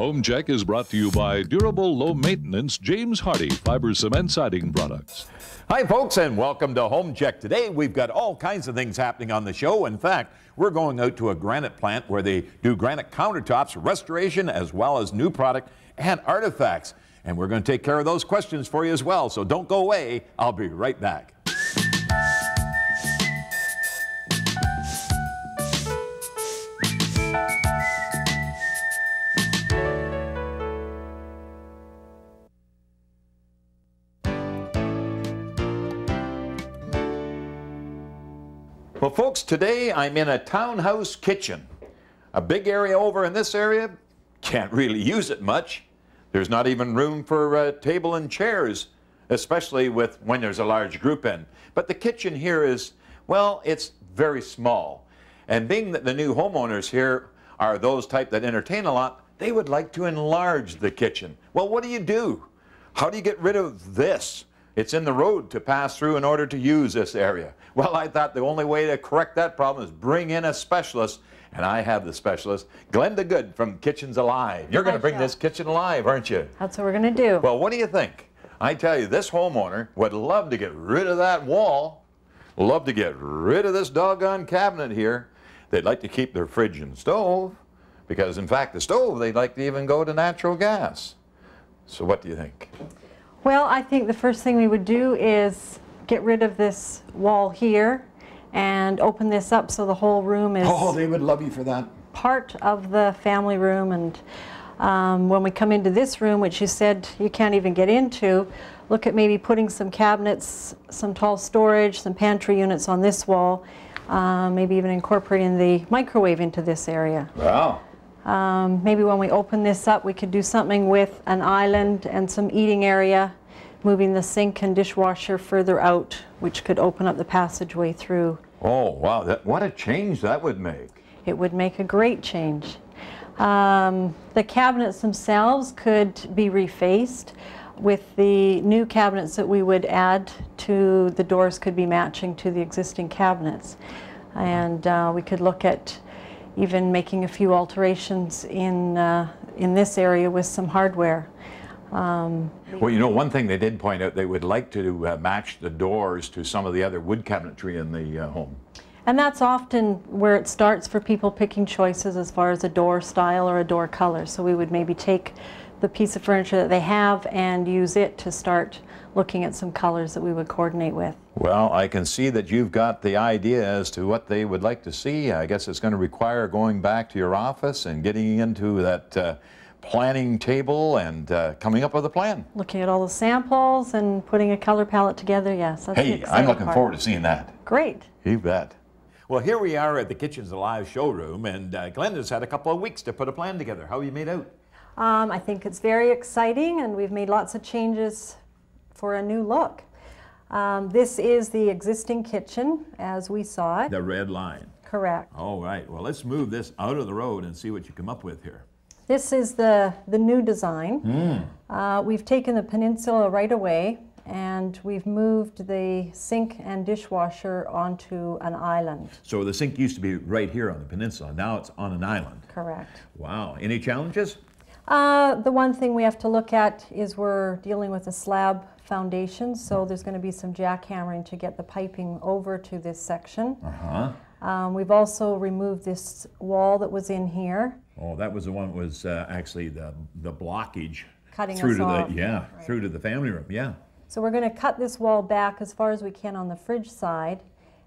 Home Check is brought to you by durable, low-maintenance James Hardie fiber cement siding products. Hi, folks, and welcome to Home Check. Today, we've got all kinds of things happening on the show. In fact, we're going out to a granite plant where they do granite countertops, restoration, as well as new product and artifacts. And we're going to take care of those questions for you as well. So don't go away. I'll be right back. Well, folks, today I'm in a townhouse kitchen. A big area over in this area, can't really use it much. There's not even room for a table and chairs, especially when there's a large group in. But the kitchen here is, well, it's very small. And being that the new homeowners here are those type that entertain a lot, they would like to enlarge the kitchen. Well, what do? How do you get rid of this? It's in the road to pass through in order to use this area. Well, I thought the only way to correct that problem is bring in a specialist, and I have the specialist, Glenda Good from Kitchens Alive. You're going to bring this kitchen alive, aren't you? That's what we're going to do. Well, what do you think? I tell you, this homeowner would love to get rid of that wall, love to get rid of this doggone cabinet here. They'd like to keep their fridge and stove, because in fact, the stove, they'd like to even go to natural gas. So what do you think? Well, I think the first thing we would do is get rid of this wall here and open this up so the whole room is... Oh, they would love you for that. ...part of the family room. And when we come into this room, which you said you can't even get into, look at maybe putting some cabinets, some tall storage, some pantry units on this wall, maybe even incorporating the microwave into this area. Wow. Maybe when we open this up, we could do something with an island and some eating area, moving the sink and dishwasher further out, which could open up the passageway through. Oh, wow. What a change that would make. It would make a great change. The cabinets themselves could be refaced with the new cabinets that we would add to the doors could be matching to the existing cabinets. And we could look at even making a few alterations in this area with some hardware. Well, you know, one thing they did point out, they would like to match the doors to some of the other wood cabinetry in the home. And that's often where it starts for people picking choices as far as a door style or a door color. So we would maybe take the piece of furniture that they have and use it to start looking at some colors that we would coordinate with. Well, I can see that you've got the idea as to what they would like to see. I guess it's going to require going back to your office and getting into that planning table and coming up with a plan. Looking at all the samples and putting a color palette together, yes. That's hey, I'm looking forward to seeing that. Great. You bet. Well, here we are at the Kitchens Alive showroom, and Glenda's had a couple of weeks to put a plan together. How have you made out? I think it's very exciting, and we've made lots of changes for a new look. This is the existing kitchen as we saw it. The red line. Correct. All right. Well, let's move this out of the road and see what you come up with here. This is the new design. We've taken the peninsula right away, and we've moved the sink and dishwasher onto an island. So the sink used to be right here on the peninsula. Now it's on an island. Correct. Wow. Any challenges? The one thing we have to look at is we're dealing with a slab foundation, so there's going to be some jackhammering to get the piping over to this section. We've also removed this wall that was in here. Oh, that was the one that was actually the blockage Cutting through us to off. the Right. through to the family room. Yeah. So we're going to cut this wall back as far as we can on the fridge side,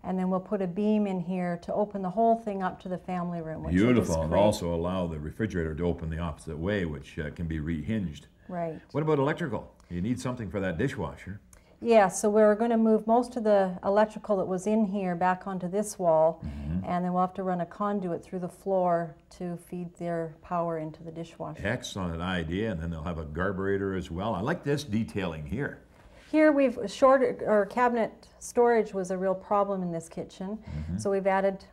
and then we'll put a beam in here to open the whole thing up to the family room. Which Beautiful, and also allow the refrigerator to open the opposite way, which can be rehinged. Right. What about electrical? You need something for that dishwasher. Yeah, so we're going to move most of the electrical that was in here back onto this wall, and then we'll have to run a conduit through the floor to feed their power into the dishwasher. Excellent idea, and then they'll have a carburetor as well. I like this detailing here. Here we've cabinet storage was a real problem in this kitchen, so we've added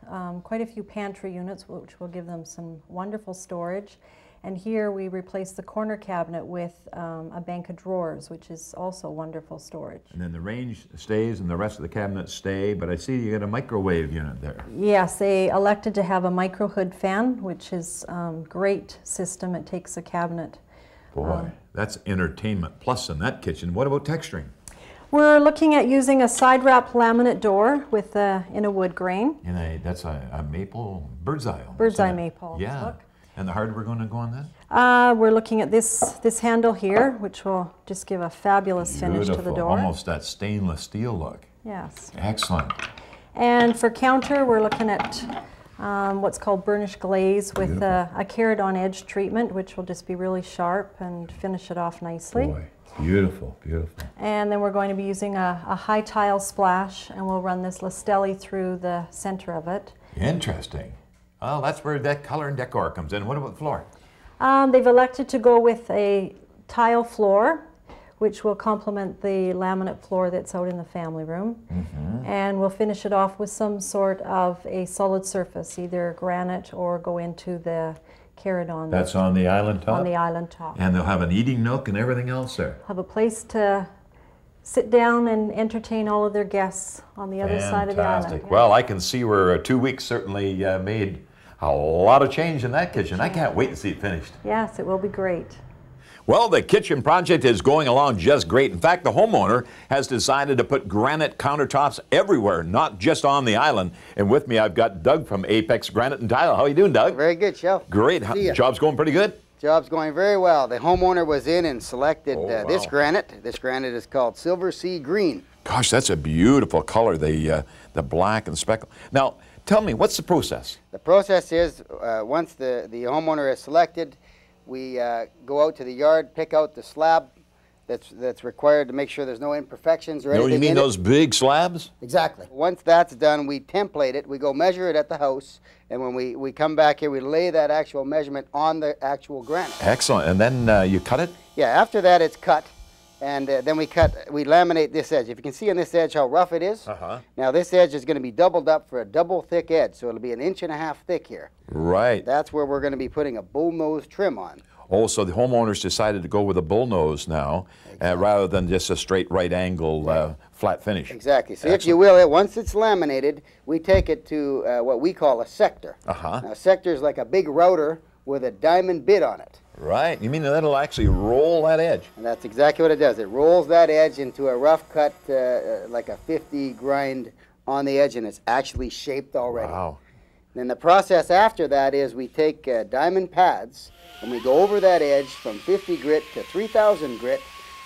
quite a few pantry units, which will give them some wonderful storage. And here we replaced the corner cabinet with a bank of drawers, which is also wonderful storage. And then the range stays and the rest of the cabinets stay, but I see you got a microwave unit there. Yes, they elected to have a micro hood fan, which is a great system. It takes a cabinet. Boy, that's entertainment plus in that kitchen. What about texturing? We're looking at using a side wrap laminate door with in a wood grain. That's a maple bird's eye. Bird's eye maple. Yeah. Look. And the hardware going to go on that? We're looking at this handle here, which will just give a fabulous finish to the door. Almost that stainless steel look. Yes. Excellent. And for counter, we're looking at what's called burnished glaze with a carrot on edge treatment, which will just be really sharp and finish it off nicely. Boy, beautiful, beautiful. And then we're going to be using a high tile splash, and we'll run this Listelli through the center of it. Interesting. Well, that's where that color and decor comes in. What about the floor? They've elected to go with a tile floor, which will complement the laminate floor that's out in the family room. Mm-hmm. And we'll finish it off with some sort of a solid surface, either granite or go into the carrot on. That's on the island top? On the island top. And they'll have an eating nook and everything else there? Have a place to sit down and entertain all of their guests on the other side of the island. Fantastic. Well, I can see where 2 weeks certainly made a lot of change in that kitchen. I can't wait to see it finished. Yes, it will be great. Well, the kitchen project is going along just great. In fact, the homeowner has decided to put granite countertops everywhere, not just on the island. And with me, I've got Doug from Apex Granite and Tile. How are you doing, Doug? Very good, Shell. Great. Job's going pretty good? Job's going very well. The homeowner was in and selected this granite. This granite is called Silver Sea Green. Gosh, that's a beautiful color, the black and speckle. Now, tell me, what's the process? The process is, once the homeowner is selected, we go out to the yard, pick out the slab that's required to make sure there's no imperfections or anything in it. You mean those big slabs? Exactly. Once that's done, we template it. We go measure it at the house, and when we come back here, we lay that actual measurement on the actual granite. Excellent. And then you cut it? Yeah, after that it's cut. And then we laminate this edge. If you can see on this edge how rough it is, now this edge is going to be doubled up for a double thick edge, so it'll be 1.5 inches thick here. Right. That's where we're going to be putting a bullnose trim on. Oh, so the homeowners decided to go with a bullnose now, rather than just a straight right angle flat finish. Exactly. So if you will, once it's laminated, we take it to what we call a sector. Now, a sector is like a big router with a diamond bit on it. Right. You mean that'll actually roll that edge? And that's exactly what it does. It rolls that edge into a rough cut, like a 50 grind on the edge, and it's actually shaped already. Wow. Then the process after that is we take diamond pads, and we go over that edge from 50 grit to 3,000 grit,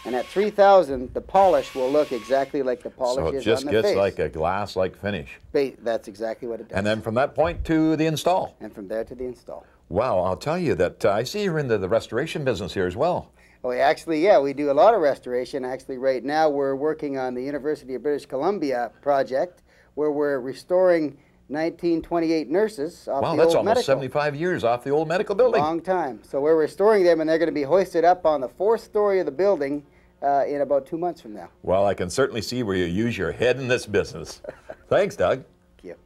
and at 3,000, the polish will look exactly like the polish is on the face. So it just gets like a glass-like finish. That's exactly what it does. And then from that point to the install. And from there to the install. Wow, I'll tell you that I see you're into the restoration business here as well. Oh, actually, yeah, we do a lot of restoration. Actually, right now we're working on the University of British Columbia project where we're restoring 1928 nurses off the old medical. Wow, that's almost 75 years off the old medical building. Long time. So we're restoring them, and they're going to be hoisted up on the 4th story of the building in about 2 months from now. Well, I can certainly see where you use your head in this business. Thanks, Doug. Thank you.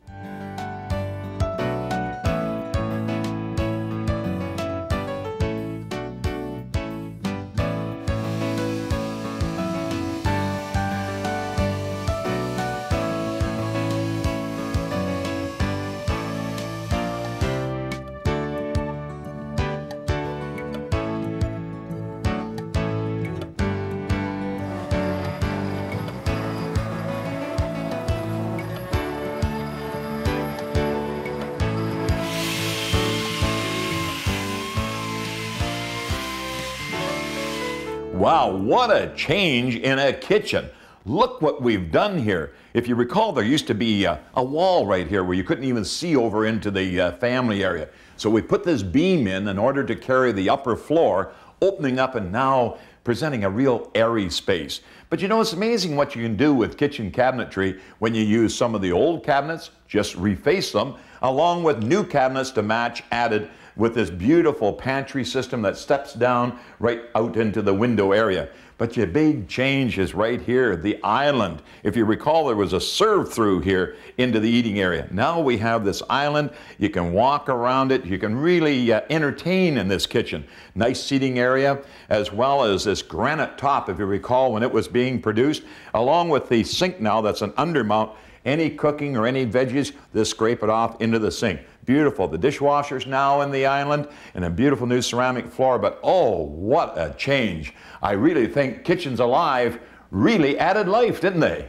Wow, what a change in a kitchen. Look what we've done here. If you recall, there used to be a wall right here where you couldn't even see over into the family area. So we put this beam in order to carry the upper floor, opening up and now presenting a real airy space. But you know, it's amazing what you can do with kitchen cabinetry when you use some of the old cabinets, just reface them, along with new cabinets to match added with this beautiful pantry system that steps down right out into the window area. But your big change is right here, the island. If you recall, there was a serve through here into the eating area. Now we have this island. You can walk around it. You can really entertain in this kitchen. Nice seating area, as well as this granite top, if you recall, when it was being produced, along with the sink now that's an undermount. Any cooking or any veggies, just scrape it off into the sink. Beautiful. The dishwasher's now in the island and a beautiful new ceramic floor, but oh, what a change. I really think Kitchens Alive really added life, didn't they?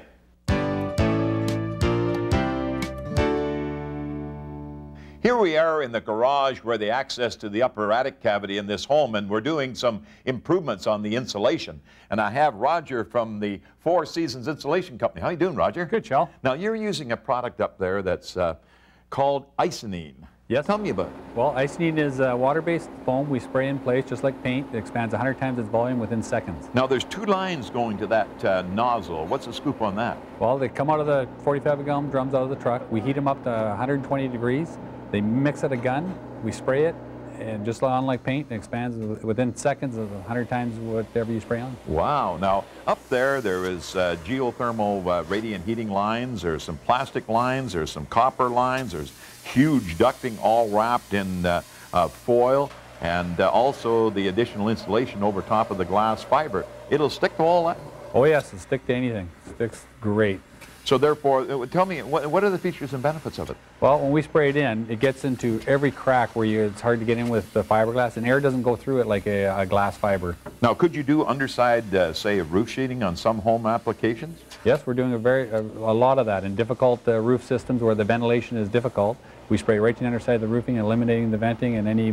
Here we are in the garage where the access to the upper attic cavity in this home, and we're doing some improvements on the insulation. And I have Roger from the Four Seasons Insulation Company. How you doing, Roger? Good, Shell. Now, you're using a product up there that's called Icenine. Yes. Tell me about it. Well, Icenine is a water-based foam we spray in place just like paint. It expands 100 times its volume within seconds. Now, there's two lines going to that nozzle. What's the scoop on that? Well, they come out of the 45-gallon drums out of the truck. We heat them up to 120 degrees. They mix at a gun. We spray it, and just unlike paint, it expands within seconds of 100 times whatever you spray on. Wow. Now, up there is geothermal radiant heating lines. There's some plastic lines. There's some copper lines. There's huge ducting all wrapped in foil, and also the additional insulation over top of the glass fiber. It'll stick to all that? Oh, yes. It'll stick to anything. It sticks great. So therefore, tell me, what are the features and benefits of it? Well, when we spray it in, it gets into every crack where it's hard to get in with the fiberglass, and air doesn't go through it like a glass fiber. Now, could you do underside, say, of roof sheeting on some home applications? Yes, we're doing a lot of that in difficult roof systems where the ventilation is difficult. We spray right to the underside of the roofing, eliminating the venting and any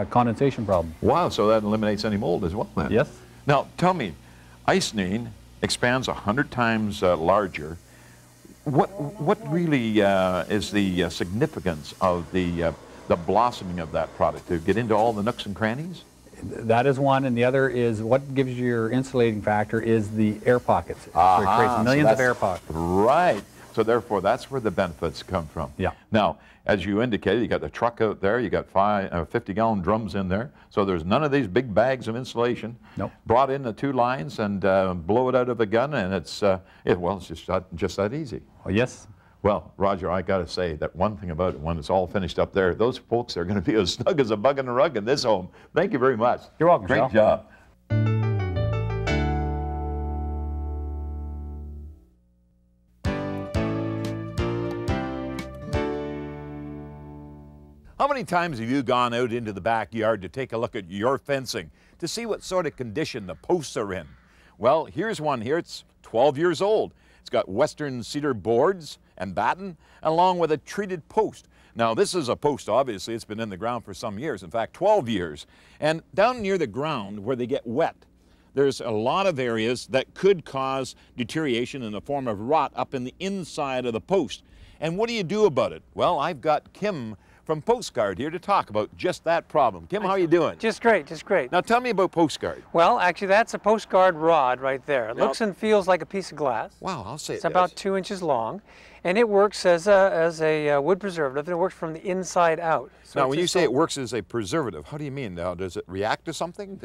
condensation problem. Wow, so that eliminates any mold as well, then? Yes. Now, tell me, Icenine expands 100 times larger. What really is the significance of the blossoming of that product, to get into all the nooks and crannies? That is one, and the other is what gives you your insulating factor is the air pockets. So it creates millions of air pockets. Right. So therefore, that's where the benefits come from. Yeah. Now, as you indicated, you got the truck out there, you got 50-gallon drums in there, so there's none of these big bags of insulation. Nope. Brought in the two lines and blow it out of the gun, and it's just that easy. Oh, yes. Well, Roger, I got to say that one thing about it, when it's all finished up there, those folks are going to be as snug as a bug in a rug in this home. Thank you very much. You're welcome, Great Shell. job. How many times have you gone out into the backyard to take a look at your fencing to see what sort of condition the posts are in? Well, here's one here. It's 12 years old. It's got western cedar boards and batten, along with a treated post. Now, this is a post, obviously. It's been in the ground for some years, in fact, 12 years. And down near the ground where they get wet, there's a lot of areas that could cause deterioration in the form of rot up in the inside of the post. And what do you do about it? Well, I've got Kim from Postcard here to talk about just that problem. Kim, how are you doing? Just great, just great. Now tell me about Postcard. Well, actually that's a Postcard rod right there. It looks and feels like a piece of glass. Wow, I'll say it's about 2 inches long, and it works as a wood preservative, and it works from the inside out. So now when you say it works as a preservative, how do you mean? Now, does it react to something?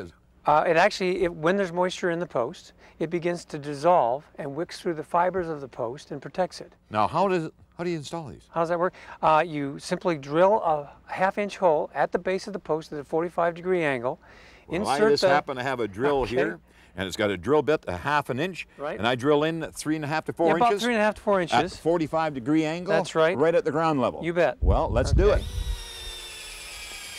When there's moisture in the post, it begins to dissolve and wicks through the fibers of the post and protects it. Now how do you install these? How does that work? You simply drill a half-inch hole at the base of the post at a 45-degree angle. Well, I just happen to have a drill here, and it's got a drill bit a half an inch, right. And I drill in 3.5 to 4 inches. About 3.5 to 4 inches. At 45-degree angle. That's right. Right at the ground level. You bet. Well, let's do it.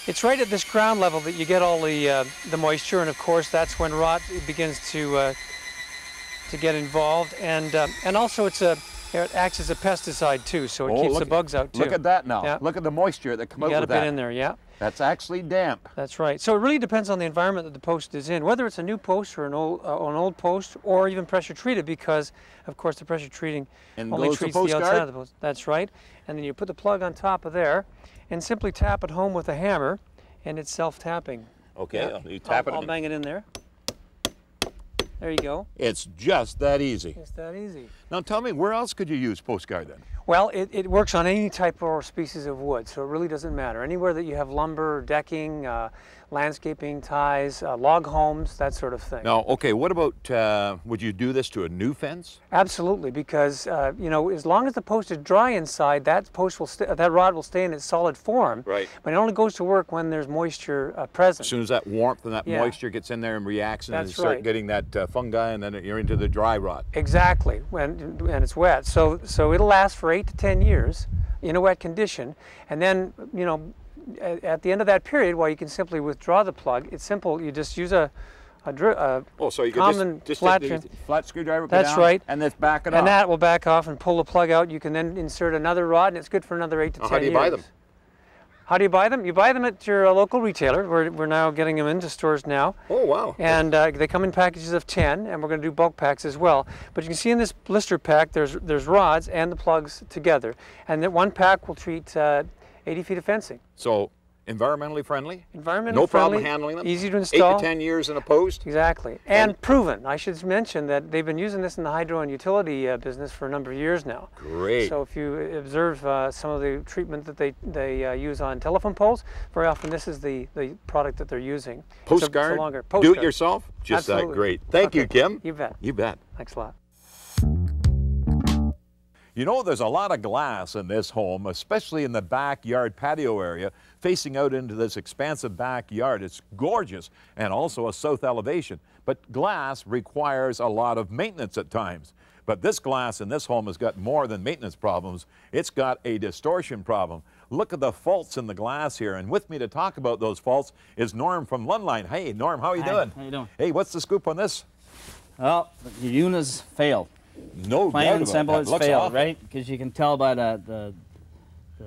It's right at this ground level that you get all the moisture, and of course that's when rot begins to get involved, and also it acts as a pesticide too, so it keeps the bugs out too. Look at that now. Yeah. Look at the moisture that comes out You with got a bit in there, yeah. That's actually damp. That's right. So it really depends on the environment that the post is in, whether it's a new post or an old post, or even pressure treated, because of course the pressure treating only treats the outside of the post. That's right. And then you put the plug on top of there, and simply tap it home with a hammer, and it's self-tapping. Okay, yeah. you tap it. I'll bang it in there. There you go. It's just that easy. It's that easy. Now tell me, where else could you use Postcard then? Well, it works on any type or species of wood, so it really doesn't matter. Anywhere that you have lumber, decking, landscaping ties, log homes, that sort of thing. Now, okay, what about, would you do this to a new fence? Absolutely, because you know, as long as the post is dry inside, that post will that rod will stay in its solid form. Right. But it only goes to work when there's moisture present. As soon as that warmth and that moisture gets in there and reacts, and then you start getting that fungi, and then you're into the dry rot. Exactly, and it's wet. So it'll last for 8 to 10 years in a wet condition, and then, you know, at the end of that period, while you can simply withdraw the plug, it's simple. You just use a so you common just flat screwdriver. That's right. And then back it off. And that will back off and pull the plug out. You can then insert another rod, and it's good for another 8 to 10 years. How do you buy them? How do you buy them? You buy them at your local retailer. We're now getting them into stores now. Oh, wow. And they come in packages of 10, and we're going to do bulk packs as well. But you can see in this blister pack, there's rods and the plugs together. And that one pack will treat 80 feet of fencing. So environmentally friendly? Environmentally no friendly, problem handling them? easy to install. 8 to 10 years in a post? Exactly. And proven. I should mention that they've been using this in the hydro and utility business for a number of years now. Great. So if you observe some of the treatment that they use on telephone poles, very often this is the product that they're using. Postcard? It's a longer Do it yourself? Just Absolutely. that great. Thank you, Kim. You bet. You bet. Thanks a lot. You know, there's a lot of glass in this home, especially in the backyard patio area, facing out into this expansive backyard. It's gorgeous, and also a south elevation. But glass requires a lot of maintenance at times. But this glass in this home has got more than maintenance problems. It's got a distortion problem. Look at the faults in the glass here. And with me to talk about those faults is Norm from Lundline. Hey, Norm, how are you doing? How you doing? Hey, what's the scoop on this? Well, the units failed. No Plain doubt and about simple, that. it's Looks failed, awful. right? Because you can tell by the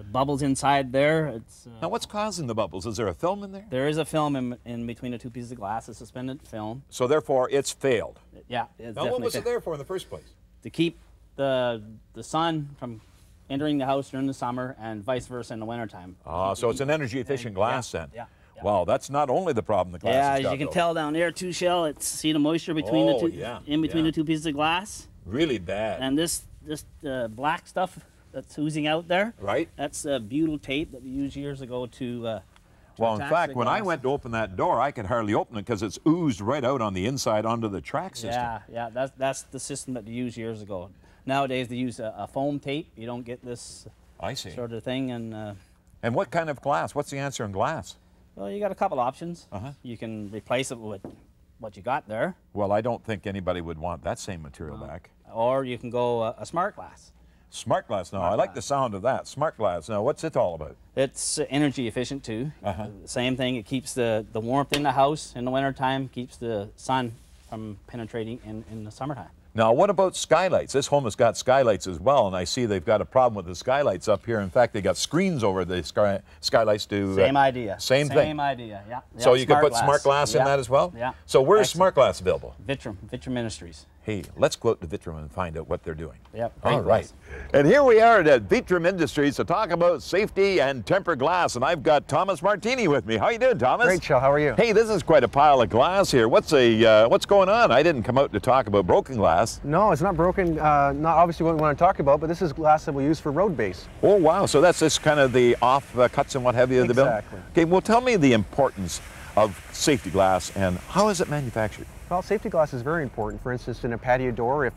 bubbles inside there. It's Now, what's causing the bubbles? Is there a film in there? there is a film in between the two pieces of glass, a suspended film. So therefore, it's failed. Yeah, it's Now, what definitely was it there for in the first place? to keep the sun from entering the house during the summer and vice versa in the wintertime. So it's an energy efficient glass then. Yeah. Wow, that's not only the problem the glass Yeah, has as got, you can though. tell down there too, Shell. It's see the moisture between the two, in between the two pieces of glass. Really bad. And this black stuff that's oozing out there. Right. That's butyl tape that we used years ago to Well, in attach fact, the when I glass. went to open that door, I could hardly open it because it's oozed right out on the inside onto the track system. Yeah, that's the system that they used years ago. Nowadays they use a foam tape. You don't get this I see. sort of thing. And And what kind of glass? What's the answer in glass? well, you got a couple options. Uh-huh. You can replace it with what you got there, Well, I don't think anybody would want that same material back. or you can go a smart glass. Smart glass now. I like the sound of that. Smart glass. Now, what's it all about? It's energy efficient too. Uh-huh. Same thing. It keeps the warmth in the house in the wintertime, keeps the sun from penetrating in the summertime. Now, what about skylights? This home has got skylights as well, and I see they've got a problem with the skylights up here. In fact, they got screens over the skylights to... Same idea. Same thing. Same idea, yeah. So you can put glass. smart glass in Yeah. that as well? Yeah. So where's Excellent. smart glass available? Vitrum Ministries. Hey, let's go out to Vitrum and find out what they're doing. Yep. All right. And here we are at Vitrum Industries to talk about safety and tempered glass, and I've got Thomas Martini with me. How you doing, Thomas? Great, Shell. How are you? Hey, this is quite a pile of glass here. What's going on? I didn't come out to talk about broken glass. No, it's not broken. Not obviously what we want to talk about, but this is glass that we use for road base. Oh, wow. So that's just kind of the off cuts and what have you of the building? Exactly. Okay, well, tell me the importance of safety glass and how is it manufactured? Well, safety glass is very important. For instance, in a patio door, if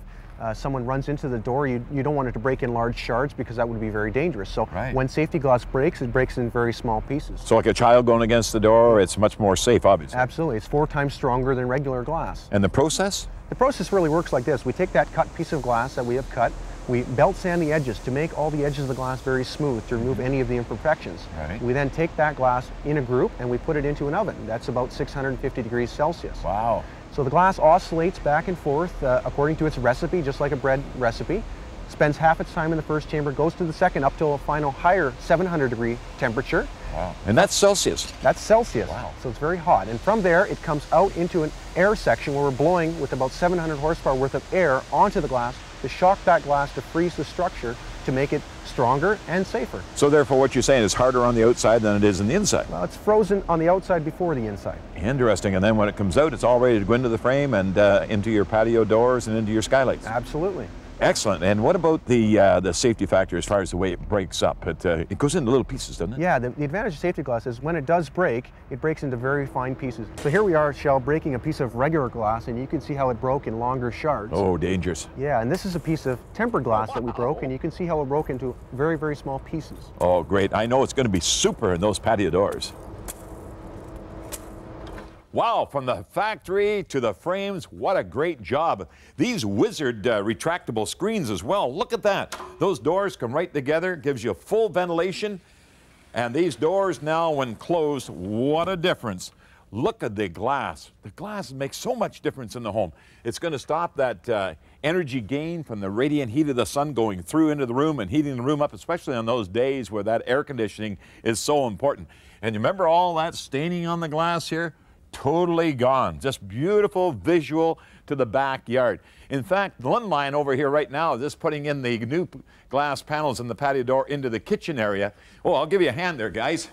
someone runs into the door, you don't want it to break in large shards because that would be very dangerous. So Right. when safety glass breaks, it breaks in very small pieces. So like a child going against the door, it's much more safe, obviously. Absolutely. It's 4 times stronger than regular glass. And the process? The process really works like this. We take that cut piece of glass that we have cut, we belt sand the edges to make all the edges of the glass very smooth, to remove any of the imperfections. Right. We then take that glass in a group and we put it into an oven. That's about 650 degrees Celsius. Wow. So the glass oscillates back and forth according to its recipe, just like a bread recipe. Spends half its time in the first chamber, goes to the second up to a final higher 700 degree temperature. Wow. And that's Celsius. That's Celsius. Wow. So it's very hot. And from there, it comes out into an air section where we're blowing with about 700 horsepower worth of air onto the glass to shock that glass to freeze the structure to make it stronger and safer. So therefore what you're saying is harder on the outside than it is on the inside. Well, it's frozen on the outside before the inside. Interesting. And then when it comes out, it's all ready to go into the frame and into your patio doors and into your skylights. Absolutely. Excellent. And what about the safety factor as far as the way it breaks up? It goes into little pieces, doesn't it? Yeah, the advantage of safety glass is when it does break, it breaks into very fine pieces. So here we are at Shell breaking a piece of regular glass, and you can see how it broke in longer shards. Oh, dangerous. Yeah, and this is a piece of tempered glass that we broke, and you can see how it broke into very, very small pieces. Oh, great. I know it's going to be super in those patio doors. Wow, from the factory to the frames, what a great job. These wizard retractable screens as well. Look at that. Those doors come right together, gives you full ventilation. And these doors now, when closed, what a difference. Look at the glass. The glass makes so much difference in the home. It's going to stop that energy gain from the radiant heat of the sun going through into the room and heating the room up, especially on those days where that air conditioning is so important. And you remember all that staining on the glass here? Totally gone. Just beautiful visual to the backyard. In fact, one line over here right now is just putting in the new glass panels in the patio door into the kitchen area. Oh, I'll give you a hand there, guys.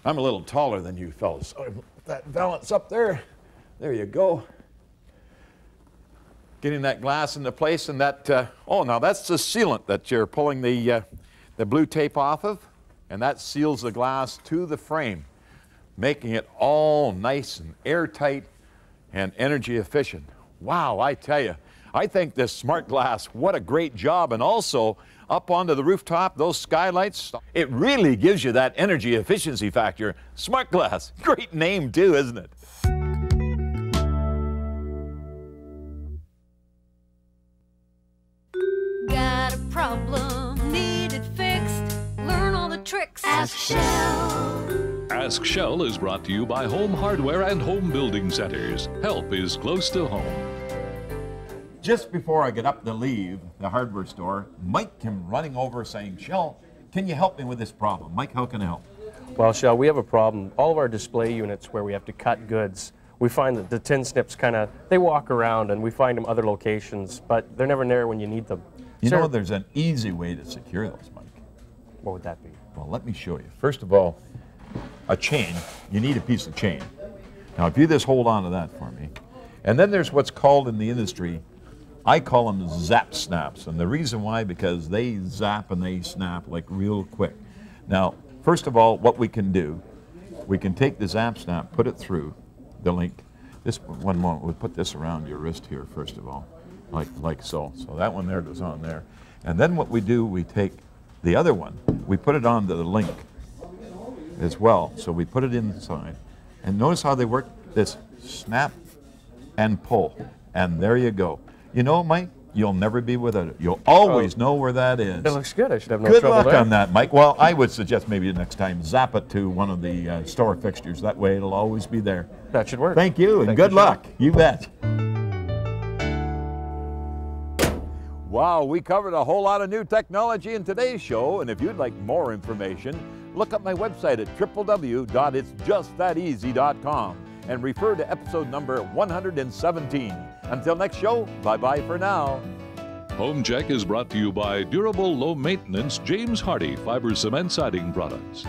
I'm a little taller than you fellas. So put that balance up there. There you go. Getting that glass into place, and that, oh, now that's the sealant that you're pulling the blue tape off of, and that seals the glass to the frame, making it all nice and airtight and energy efficient. Wow, I tell you, I think this smart glass, what a great job. And also up onto the rooftop, those skylights, it really gives you that energy efficiency factor. Smart glass, great name too, isn't it? Got a problem, need it fixed, learn all the tricks. Ask Shell. Ask Shell is brought to you by Home Hardware and Home Building Centers. Help is close to home. Just before I get up to leave the hardware store, Mike came running over saying, Shell, can you help me with this problem? Mike, how can I help? Well, Shell, we have a problem. All of our display units where we have to cut goods, we find that the tin snips they walk around, and we find them other locations, but they're never there when you need them. You know, there's an easy way to secure those, Mike. What would that be? Well, let me show you. First of all, a chain. You need a piece of chain. Now, if you just hold on to that for me. And then there's what's called in the industry, I call them zap snaps. And the reason why, because they zap and they snap like real quick. Now, first of all, what we can do, we can take the zap snap, put it through the link. This one moment, we'll put this around your wrist here, first of all, like so. So that one there goes on there. And then what we do, we take the other one, we put it onto the link as well. So we put it inside. And notice how they work? This snap and pull. And there you go. You know, Mike, you'll never be without it. You'll always know where that is. That looks good. I should have no trouble trouble there. Good luck there. on that, Mike. Well, I would suggest maybe the next time zap it to one of the store fixtures. That way it'll always be there. That should work. Thank you, and Thank good you, Shell. luck. You bet. Wow, we covered a whole lot of new technology in today's show, and if you'd like more information, look up my website at www.itsjustthateasy.com and refer to episode number 117. Until next show, bye-bye for now. Home Check is brought to you by durable, low-maintenance James Hardie fiber cement siding products.